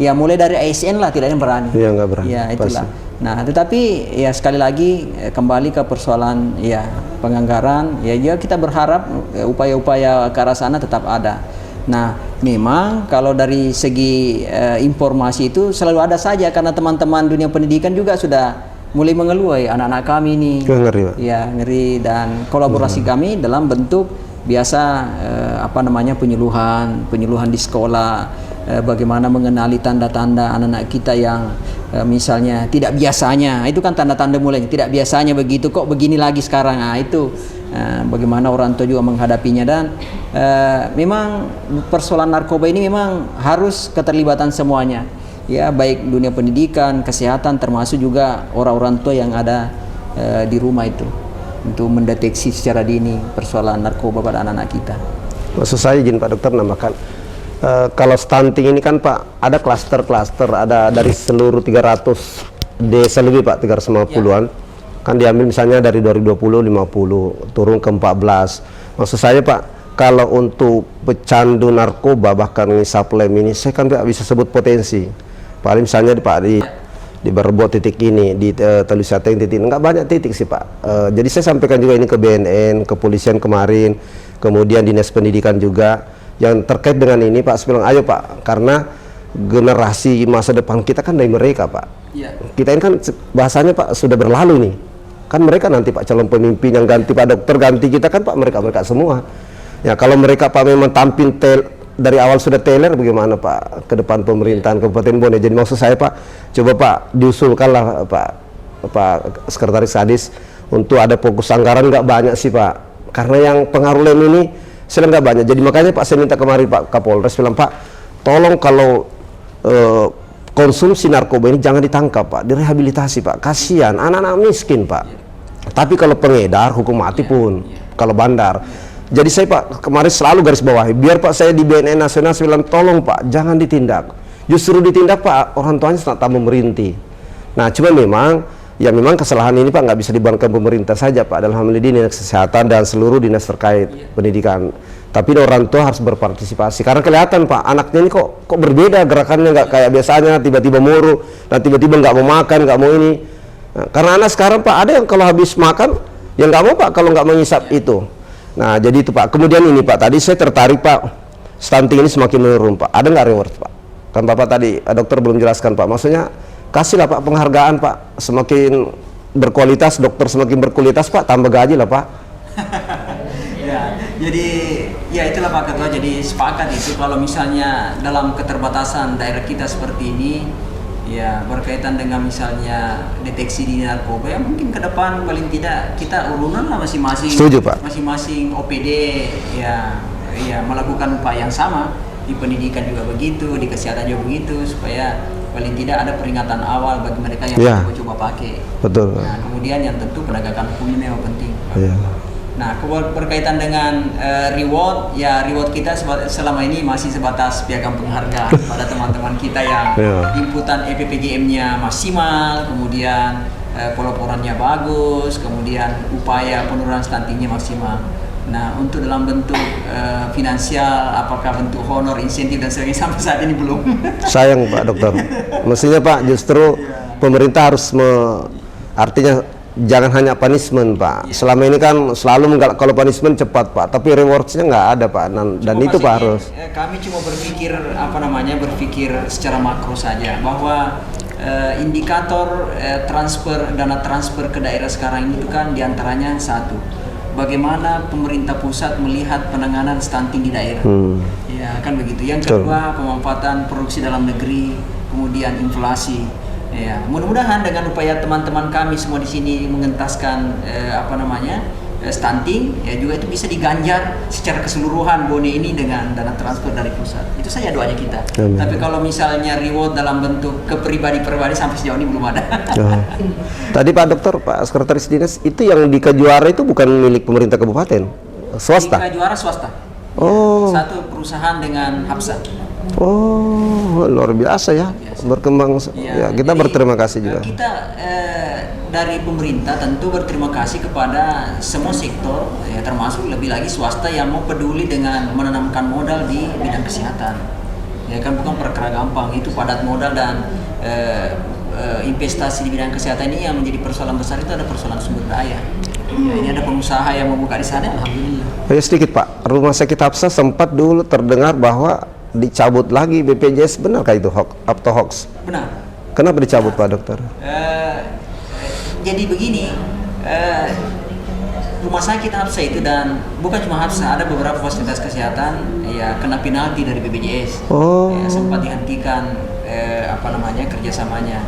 Ya mulai dari ASN lah tidak ada yang berani. Iya nggak berani. Ya itulah. Pasti. Nah tetapi ya sekali lagi kembali ke persoalan ya penganggaran, ya kita berharap upaya-upaya ke arah sana tetap ada. Nah memang kalau dari segi informasi itu selalu ada saja, karena teman-teman dunia pendidikan juga sudah mulai mengeluh, anak-anak kami ini ngeri, Pak. Ya ngeri, dan kolaborasi kami dalam bentuk biasa penyuluhan di sekolah, bagaimana mengenali tanda-tanda anak-anak kita yang misalnya tidak biasanya, itu kan tanda-tanda mulainya tidak biasanya begitu, kok begini lagi sekarang. Nah itu bagaimana orang tua juga menghadapinya. Dan memang persoalan narkoba ini memang harus keterlibatan semuanya, ya baik dunia pendidikan, kesehatan, termasuk juga orang-orang tua yang ada di rumah itu, untuk mendeteksi secara dini persoalan narkoba pada anak-anak kita. Maksud saya izin Pak Dokter nambahkan, kalau stunting ini kan Pak ada klaster-klaster, ada dari seluruh 300 desa lebih Pak, 350-an kan diambil misalnya dari 2020 50 turun ke 14. Maksud saya Pak, kalau untuk pecandu narkoba bahkan supply ini saya kan tidak bisa sebut potensi. Paling misalnya di Barabok titik ini, di Telusateng titik, nggak banyak titik sih Pak. Jadi saya sampaikan juga ini ke BNN, kepolisian kemarin, kemudian Dinas Pendidikan juga, yang terkait dengan ini Pak, saya bilang ayo Pak, karena generasi masa depan kita kan dari mereka Pak. Ya. Kita ini kan bahasanya Pak sudah berlalu nih, kan mereka nanti Pak calon pemimpin yang ganti Pak Dokter, ganti kita kan Pak mereka semua. Ya kalau mereka Pak memang tampil dari awal sudah teler, bagaimana Pak ke depan pemerintahan Kabupaten Bone. Jadi maksud saya Pak, coba Pak diusulkanlah Pak Sekretaris Kadis untuk ada fokus anggaran, nggak banyak sih Pak, karena yang pengaruh lem ini sedang nggak banyak. Jadi makanya Pak saya minta kemarin Pak Kapolres bilang Pak, tolong kalau konsumsi narkoba ini jangan ditangkap Pak, direhabilitasi Pak, kasihan anak-anak miskin Pak. Tapi kalau pengedar hukum mati pun, kalau bandar. Jadi saya Pak kemarin selalu garis bawahi, biar Pak saya di BNN Nasional saya bilang tolong Pak jangan ditindak, justru ditindak Pak orang tuanya tambah merintih. Nah cuma memang kesalahan ini Pak nggak bisa dibebankan pemerintah saja Pak, dalam hal ini Dinas Kesehatan dan seluruh dinas terkait pendidikan. Tapi orang tua harus berpartisipasi, karena kelihatan Pak anaknya ini kok berbeda gerakannya, nggak kayak biasanya, tiba-tiba muru dan tiba-tiba nggak mau makan, nggak mau ini. Nah, karena anak sekarang Pak ada yang kalau habis makan yang nggak mau Pak kalau nggak mengisap itu. Nah jadi itu Pak. Kemudian ini Pak, tadi saya tertarik Pak, stunting ini semakin menurun Pak, ada nggak reward Pak? Kan Bapak tadi dokter belum jelaskan Pak, maksudnya kasihlah Pak penghargaan Pak, semakin berkualitas dokter semakin berkualitas Pak, tambah gaji lah Pak. Ya, jadi ya itulah Pak Ketua, jadi sepakat itu kalau misalnya dalam keterbatasan daerah kita seperti ini, ya berkaitan dengan misalnya deteksi dini narkoba, ya mungkin ke depan paling tidak kita urunan lah masing-masing. Setuju Pak. Masing-masing OPD ya melakukan upaya yang sama, di pendidikan juga begitu, di kesehatan juga begitu, supaya paling tidak ada peringatan awal bagi mereka yang coba pakai. Betul. Nah, kemudian yang tentu penegakan hukumnya memang penting. Iya. Nah, berkaitan dengan reward, ya reward kita selama ini masih sebatas piagam penghargaan pada teman-teman kita yang inputan EPPGM-nya maksimal, kemudian pelaporannya bagus, kemudian upaya penurunan stuntingnya maksimal. Nah, untuk dalam bentuk finansial, apakah bentuk honor, insentif dan sebagainya, sampai saat ini belum. Sayang Pak Dokter. Mestinya Pak justru pemerintah harus artinya jangan hanya punishment Pak. Selama ini kan selalu kalau punishment cepat Pak, tapi rewardsnya nggak ada Pak. Dan itu Pak harus. Kami cuma berpikir secara makro saja bahwa indikator dana transfer ke daerah sekarang itu kan diantaranya satu, bagaimana pemerintah pusat melihat penanganan stunting di daerah, ya kan begitu. Yang kedua, pemanfaatan produksi dalam negeri, kemudian inflasi. Ya, mudah-mudahan dengan upaya teman-teman kami semua di sini mengentaskan stunting, ya juga itu bisa diganjar secara keseluruhan Bone ini dengan dana transfer dari pusat. Itu saja doanya kita. Amin. Tapi kalau misalnya reward dalam bentuk ke pribadi-pribadi sampai sejauh ini belum ada. Tadi Pak Dokter, Pak Sekretaris Dinas, itu yang di Kejuara itu bukan milik pemerintah kabupaten, swasta? Di Kejuara swasta. Oh. Satu perusahaan dengan Hapsa. Oh, luar biasa ya, berkembang. Ya, kita jadi, berterima kasih juga. Kita dari pemerintah tentu berterima kasih kepada semua sektor, ya termasuk lebih lagi swasta yang mau peduli dengan menanamkan modal di bidang kesehatan. Ya kan bukan perkara gampang, itu padat modal dan investasi di bidang kesehatan ini yang menjadi persoalan besar itu ada persoalan sumber daya. Ya, ini ada pengusaha yang membuka di sana, alhamdulillah. Ya sedikit Pak, Rumah Sakit Hapsa sempat dulu terdengar bahwa dicabut lagi BPJS, benarkah itu hoax atau hoax? Benar. Kenapa dicabut Pak Dokter? Jadi begini, Rumah Sakit Hapsa itu, dan bukan cuma Hapsa, ada beberapa fasilitas kesehatan ya kena penalti dari BPJS. Ya, sempat dihentikan kerjasamanya.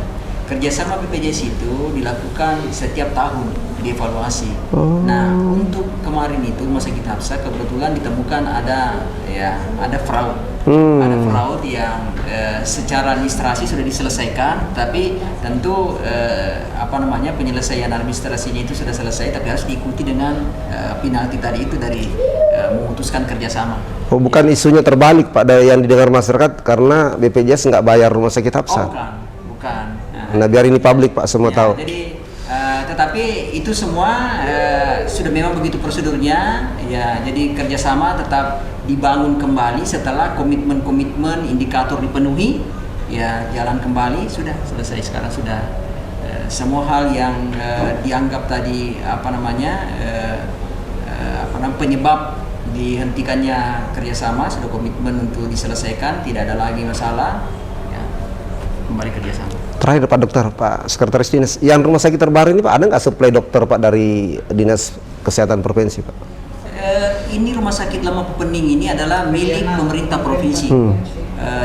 Kerjasama BPJS itu dilakukan setiap tahun, dievaluasi. Nah, untuk kemarin itu Rumah Sakit Hapsa kebetulan ditemukan ada fraud. Ada fraud yang secara administrasi sudah diselesaikan, tapi tentu penyelesaian administrasinya itu sudah selesai, tapi harus diikuti dengan penalti tadi itu dari memutuskan kerjasama. Oh, bukan isunya terbalik Pak, dari yang didengar masyarakat karena BPJS nggak bayar Rumah Sakit Hapsa. Oh, bukan. Nah, biar ini publik Pak, semua tahu. Jadi tetapi itu semua sudah memang begitu prosedurnya, ya. Jadi kerjasama tetap dibangun kembali setelah komitmen indikator dipenuhi, ya jalan kembali, sudah selesai. Sekarang sudah semua hal yang dianggap tadi penyebab dihentikannya kerjasama sudah komitmen untuk diselesaikan, tidak ada lagi masalah, ya, kembali kerjasama. Terakhir Pak Dokter, Pak Sekretaris Dinas, yang rumah sakit terbaru ini Pak, ada nggak suplai dokter Pak dari Dinas Kesehatan Provinsi Pak? Ini Rumah Sakit Lama Pepening ini adalah milik pemerintah provinsi.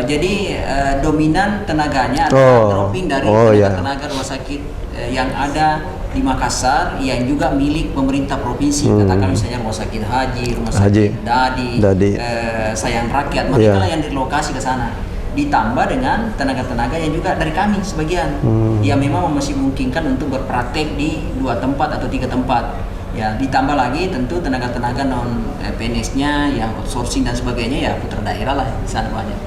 Jadi dominan tenaganya adalah dropping dari tenaga rumah sakit yang ada di Makassar, yang juga milik pemerintah provinsi. Katakan misalnya Rumah Sakit Haji, Rumah Sakit Dadi. Sayang Rakyat, mereka lah yang direlokasi ke sana. Ditambah dengan tenaga-tenaga yang juga dari kami sebagian, yang memang masih memungkinkan untuk berpraktek di 2 tempat atau 3 tempat. Ya, ditambah lagi tentu tenaga-tenaga non PNS-nya yang outsourcing dan sebagainya, ya putra daerah lah di sana banyak.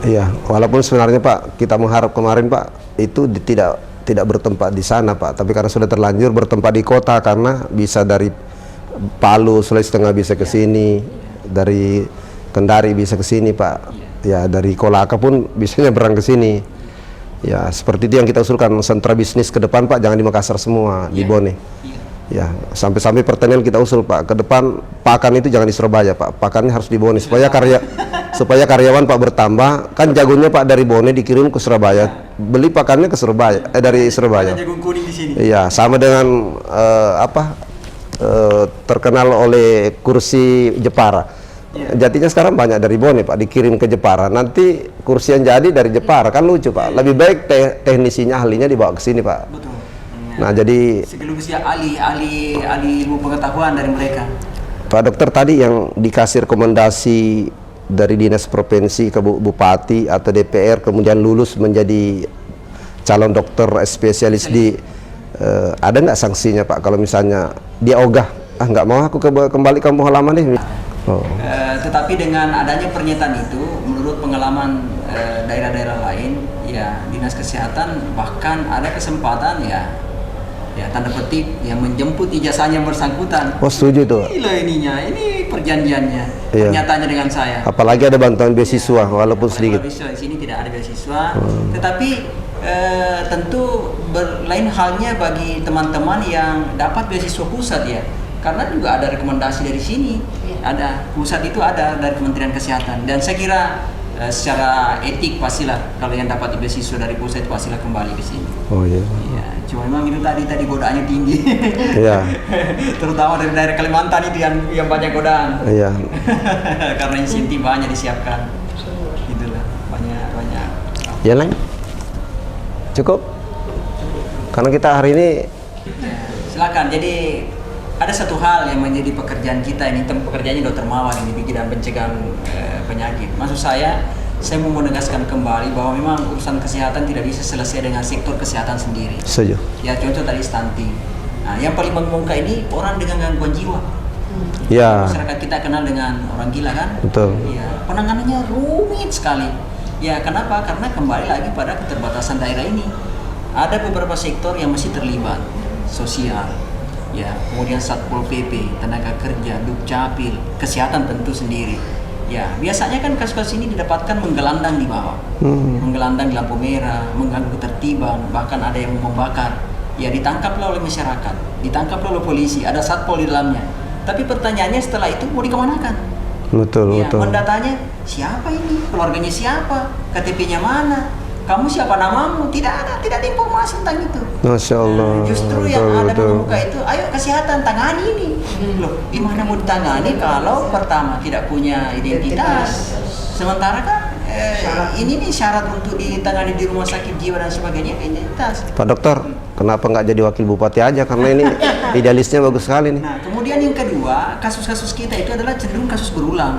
Iya, walaupun sebenarnya Pak, kita mengharap kemarin Pak itu tidak bertempat di sana Pak, tapi karena sudah terlanjur bertempat di kota, karena bisa dari Palu, Sulawesi Tengah bisa ke sini, dari Kendari bisa ke sini Pak. Ya, dari Kolaka pun bisa nyebrang ke sini. Ya, seperti itu yang kita usulkan, sentra bisnis ke depan Pak, jangan di Makassar semua, di Bone. Ya, sampai-sampai pertanian kita usul Pak, ke depan pakan itu jangan di Surabaya Pak, pakannya harus di Bone supaya karyawan Pak bertambah. Kan jagonya Pak dari Bone dikirim ke Surabaya, beli pakannya ke Surabaya, dari Surabaya. Jagung kuning di sini. Iya, sama dengan terkenal oleh kursi Jepara. Jatinya sekarang banyak dari Bone Pak, dikirim ke Jepara. Nanti kursi yang jadi dari Jepara, kan lucu Pak. Lebih baik teknisinya, ahlinya dibawa ke sini Pak. Betul. Nah, jadi sekaligus ya ahli ilmu pengetahuan dari mereka. Pak Dokter, tadi yang dikasih rekomendasi dari dinas provinsi ke bupati atau DPR, kemudian lulus menjadi calon dokter spesialis di ada nggak sanksinya Pak kalau misalnya dia ogah, nggak mau aku kembali kampung halaman deh. Tetapi dengan adanya pernyataan itu, menurut pengalaman daerah-daerah lain, ya dinas kesehatan bahkan ada kesempatan ya tanda petik yang menjemput ijazahnya yang bersangkutan. Oh, setuju itu. Gila ini perjanjiannya, pernyataannya dengan saya. Apalagi ada bantuan beasiswa walaupun sedikit. Di sini tidak ada beasiswa, tetapi tentu lain halnya bagi teman-teman yang dapat beasiswa pusat ya, karena juga ada rekomendasi dari sini, ada pusat itu ada dari Kementerian Kesehatan, dan saya kira secara etik pastilah kalau yang dapat beasiswa dari pusat pastilah kembali ke sini. Oh iya. Iya, cuma memang itu tadi godaannya tinggi. Iya. Terutama dari daerah Kalimantan itu yang banyak godaan. Iya. Karena insentif banyak disiapkan. Itulah banyak. Ya lain. Cukup. Karena kita hari ini Ya, silakan. Jadi ada satu hal yang menjadi pekerjaan kita ini, pekerjaannya Dr. Mawar ini di bidang pencegahan penyakit. Maksud saya mau menegaskan kembali bahwa memang urusan kesehatan tidak bisa selesai dengan sektor kesehatan sendiri. setuju. Ya contoh tadi stunting. Nah, yang paling mengemuka ini orang dengan gangguan jiwa. Ya. Masyarakat kita kenal dengan orang gila kan? Betul. Ya, penanganannya rumit sekali. Ya kenapa? Karena kembali lagi pada keterbatasan daerah ini. Ada beberapa sektor yang masih terlibat, sosial, ya, kemudian Satpol PP, tenaga kerja, Dukcapil, kesehatan tentu sendiri. Ya, biasanya kan kasus-kasus ini didapatkan menggelandang di bawah, menggelandang di lampu merah, mengganggu ketertiban, bahkan ada yang membakar. Ya, ditangkaplah oleh masyarakat, ditangkaplah oleh polisi, ada satpol di dalamnya. Tapi pertanyaannya setelah itu mau dikemanakan? Betul. Mendatanya siapa ini? Keluarganya siapa? KTP-nya mana? Kamu siapa namamu? Tidak ada informasi tentang itu. Masya Allah. Justru yang ada mengemuka itu, ayo kesehatan tangani ini. Loh, gimana mau ditangani kalau pertama tidak punya identitas? Sementara kan ini nih syarat untuk ditangani di rumah sakit jiwa dan sebagainya identitas. Pak Dokter, kenapa nggak jadi wakil bupati aja? Karena ini idealisnya bagus sekali nih. Nah, kemudian yang kedua, kasus-kasus kita itu adalah cenderung kasus berulang.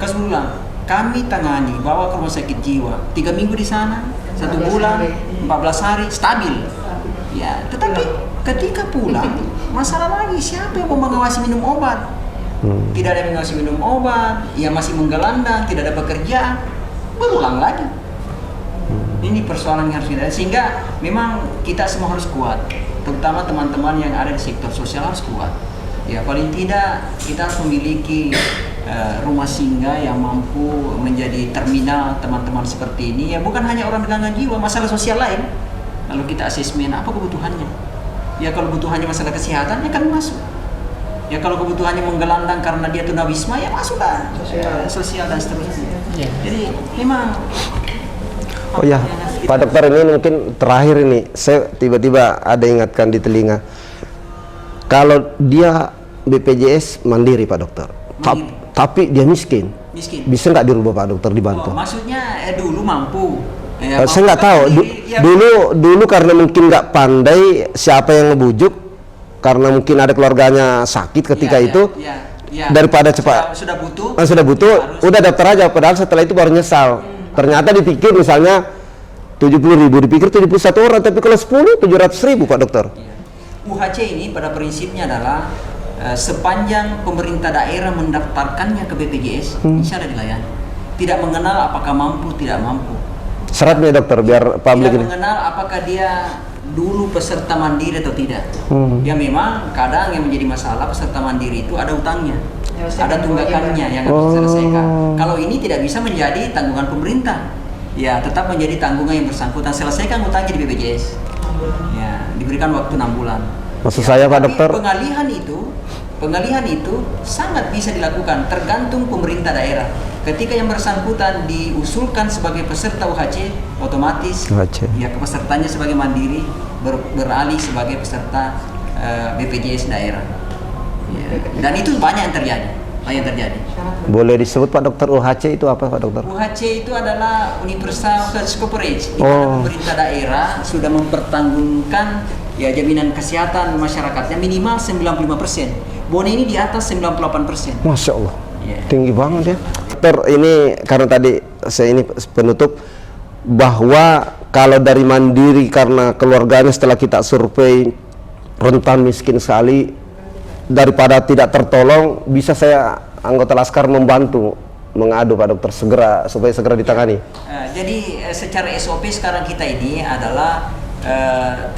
Kasus berulang. Kami tangani, bawa ke rumah sakit jiwa, 3 minggu di sana, 1 bulan, 14 hari, stabil. Ya, tetapi ketika pulang, masalah lagi, siapa yang mau mengawasi minum obat? Tidak ada yang mengawasi minum obat, ia masih menggelandang, tidak ada pekerjaan, berulang lagi. Ini persoalan yang harus kita, sehingga memang kita semua harus kuat, terutama teman-teman yang ada di sektor sosial harus kuat. Ya, paling tidak kita harus memiliki rumah singgah yang mampu menjadi terminal teman-teman seperti ini. Ya, bukan hanya orang dengan gangguan jiwa, masalah sosial lain. Lalu kita asesmen apa kebutuhannya. Ya, kalau kebutuhannya masalah kesehatan, ya kan masuk. Ya, kalau kebutuhannya menggelandang karena dia tunawisma, ya masuklah sosial dan seterusnya. Jadi memang. Oh ya, Pak Dokter, ini mungkin terakhir ini, saya tiba-tiba ada ingatkan di telinga. Kalau dia BPJS mandiri, Pak Dokter, tapi dia miskin, bisa nggak dirubah, Pak Dokter, dibantu? Oh, maksudnya dulu mampu. Saya nggak tahu. Dulu karena mungkin nggak pandai siapa yang ngebujuk, karena mungkin ada keluarganya sakit ketika itu. Daripada cepat sudah butuh, udah daftar aja. Padahal setelah itu baru nyesal. Ternyata dipikir misalnya 70.000, dipikir 71 orang, tapi kalau 10 700.000, Pak Dokter. UHC ini pada prinsipnya adalah sepanjang pemerintah daerah mendaftarkannya ke BPJS, insya Allah dilayani. Tidak mengenal apakah mampu, tidak mampu. Syaratnya, Dokter, biar publik ini. Tidak mengenal apakah dia dulu peserta mandiri atau tidak. Ya, memang kadang yang menjadi masalah peserta mandiri itu ada utangnya, ada tunggakannya yang harus diselesaikan. Kalau ini tidak bisa menjadi tanggungan pemerintah, ya tetap menjadi tanggungan yang bersangkutan. Selesaikan utangnya di BPJS. Ya, diberikan waktu 6 bulan. Maksud saya, Pak Dokter, pengalihan itu sangat bisa dilakukan tergantung pemerintah daerah. Ketika yang bersangkutan diusulkan sebagai peserta UHC, otomatis ya pesertanya sebagai mandiri beralih sebagai peserta BPJS daerah. Ya. Dan itu banyak yang terjadi. Boleh disebut, Pak Dokter, UHC itu apa, Pak Dokter? UHC itu adalah Universal Health Coverage, di mana pemerintah daerah sudah mempertanggungan ya jaminan kesehatan masyarakatnya minimal 95%. Bone ini di atas 98%. Masya Allah, tinggi banget ya. Dokter, ini karena tadi saya ini penutup, bahwa kalau dari mandiri karena keluarganya setelah kita survei rentan miskin sekali, daripada tidak tertolong, bisa saya anggota Laskar membantu mengadu, Pak Dokter, supaya segera ditangani. Jadi secara SOP sekarang kita ini adalah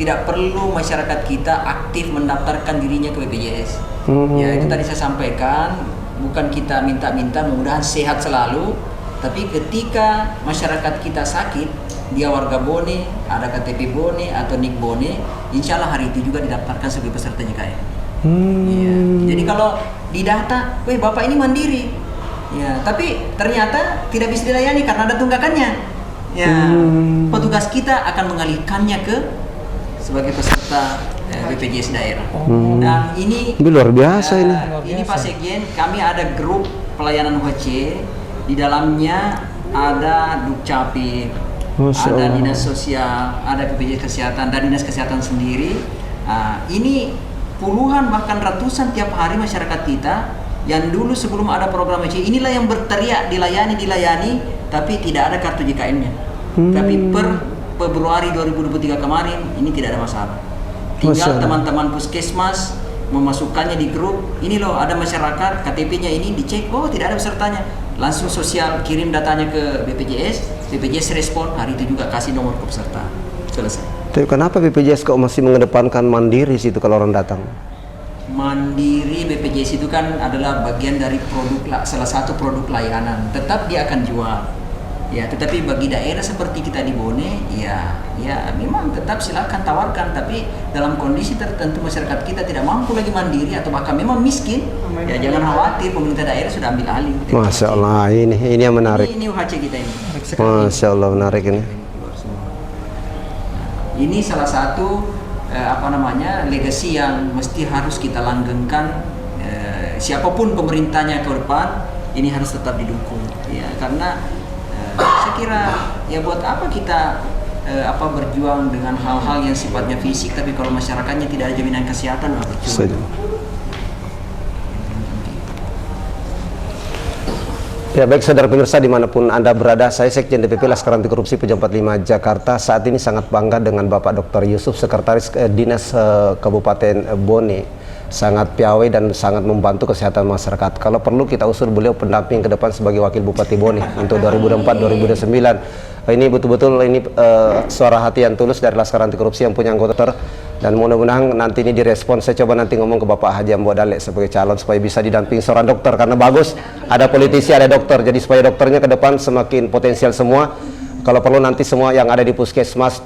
tidak perlu masyarakat kita aktif mendaftarkan dirinya ke BPJS. Ya, itu tadi saya sampaikan, bukan kita minta-minta, mudah-mudahan sehat selalu, tapi ketika masyarakat kita sakit, dia warga Bone, ada KTP Bone atau NIK Bone, insya Allah hari itu juga didaftarkan sebagai peserta JKN. Iya. Jadi kalau di data, weh bapak ini mandiri, ya, tapi ternyata tidak bisa dilayani karena ada tunggakannya. Ya, petugas kita akan mengalihkannya ke sebagai peserta BPJS daerah. Dan ini luar biasa ini. Ini Pak Sekjen, kami ada grup pelayanan UHC, di dalamnya ada Dukcapil, ada Dinas Sosial, ada BPJS Kesehatan dan Dinas Kesehatan sendiri. Ini puluhan bahkan ratusan tiap hari masyarakat kita yang dulu sebelum ada program UHC, inilah yang berteriak dilayani, tapi tidak ada kartu JKN-nya. Tapi per Februari 2023 kemarin ini tidak ada masalah. Tinggal teman-teman puskesmas memasukkannya di grup. Ini loh ada masyarakat KTP-nya ini dicek, oh tidak ada pesertanya. Langsung sosial kirim datanya ke BPJS respon, hari itu juga kasih nomor ke peserta. Selesai. Tapi kenapa BPJS kok masih mengedepankan mandiri situ kalau orang datang? Mandiri BPJS itu kan adalah bagian dari salah satu produk layanan. Tetap dia akan jual. Ya, tetapi bagi daerah seperti kita di Bone, ya memang tetap silakan tawarkan, tapi dalam kondisi tertentu masyarakat kita tidak mampu lagi mandiri atau bahkan memang miskin, ya jangan khawatir, pemerintah daerah sudah ambil alih. Masya Allah, ini yang menarik. Ini UHC kita ini. Masya Allah, menarik ini. Ini salah satu legacy yang mesti harus kita langgengkan. Siapapun pemerintahnya ke depan, ini harus tetap didukung. Ya, karena saya kira ya buat apa kita berjuang dengan hal-hal yang sifatnya fisik, tapi kalau masyarakatnya tidak ada jaminan kesehatan, apa percuma. Ya baik saudara pemirsa dimanapun Anda berada, saya Sekjen DPP Laskar Anti Korupsi Pejam 45 Jakarta saat ini sangat bangga dengan Bapak Dr. Yusuf, Sekretaris Dinas Kabupaten Bone. Sangat piawai dan sangat membantu kesehatan masyarakat. Kalau perlu kita usul beliau pendamping ke depan sebagai Wakil Bupati Bone untuk 2004-2009. Ini betul-betul suara hati yang tulus dari Laskar Anti Korupsi yang punya anggota dan mudah-mudahan nanti ini direspon. Saya coba nanti ngomong ke Bapak Haji Ambo Dalek sebagai calon supaya bisa didamping seorang dokter, karena bagus ada politisi ada dokter, jadi supaya dokternya ke depan semakin potensial semua. Kalau perlu nanti semua yang ada di puskesmas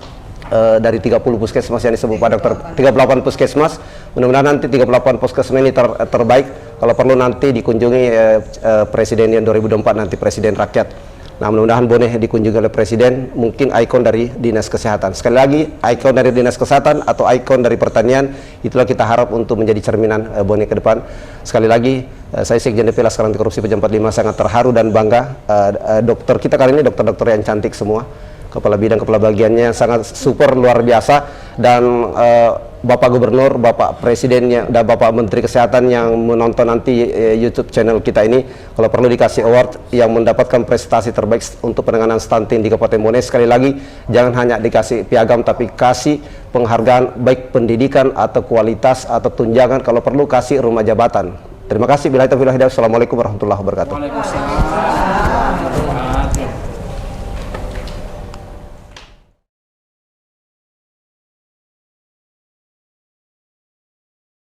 dari 30 puskesmas yang disebut Pak Dokter, 38 puskesmas, mudah-mudahan nanti 38 puskesmas ini terbaik. Kalau perlu nanti dikunjungi Presiden yang 2024 nanti Presiden Rakyat. Nah mudah-mudahan Bone dikunjungi oleh Presiden, mungkin ikon dari Dinas Kesehatan. Sekali lagi, ikon dari Dinas Kesehatan atau ikon dari pertanian, itulah kita harap untuk menjadi cerminan Bone ke depan. Sekali lagi, saya Sekjen DPP Laskar Anti Korupsi Pejam 45 sangat terharu dan bangga. Dokter kita kali ini dokter-dokter yang cantik semua. Kepala bidang, kepala bagiannya sangat super luar biasa, dan Bapak Gubernur, Bapak Presidennya, dan Bapak Menteri Kesehatan yang menonton nanti YouTube channel kita ini, kalau perlu dikasih award yang mendapatkan prestasi terbaik untuk penanganan stunting di Kabupaten Bone. Sekali lagi, jangan hanya dikasih piagam, tapi kasih penghargaan baik pendidikan atau kualitas atau tunjangan, kalau perlu kasih rumah jabatan. Terima kasih. Assalamualaikum warahmatullahi wabarakatuh. Waalaikumsalam.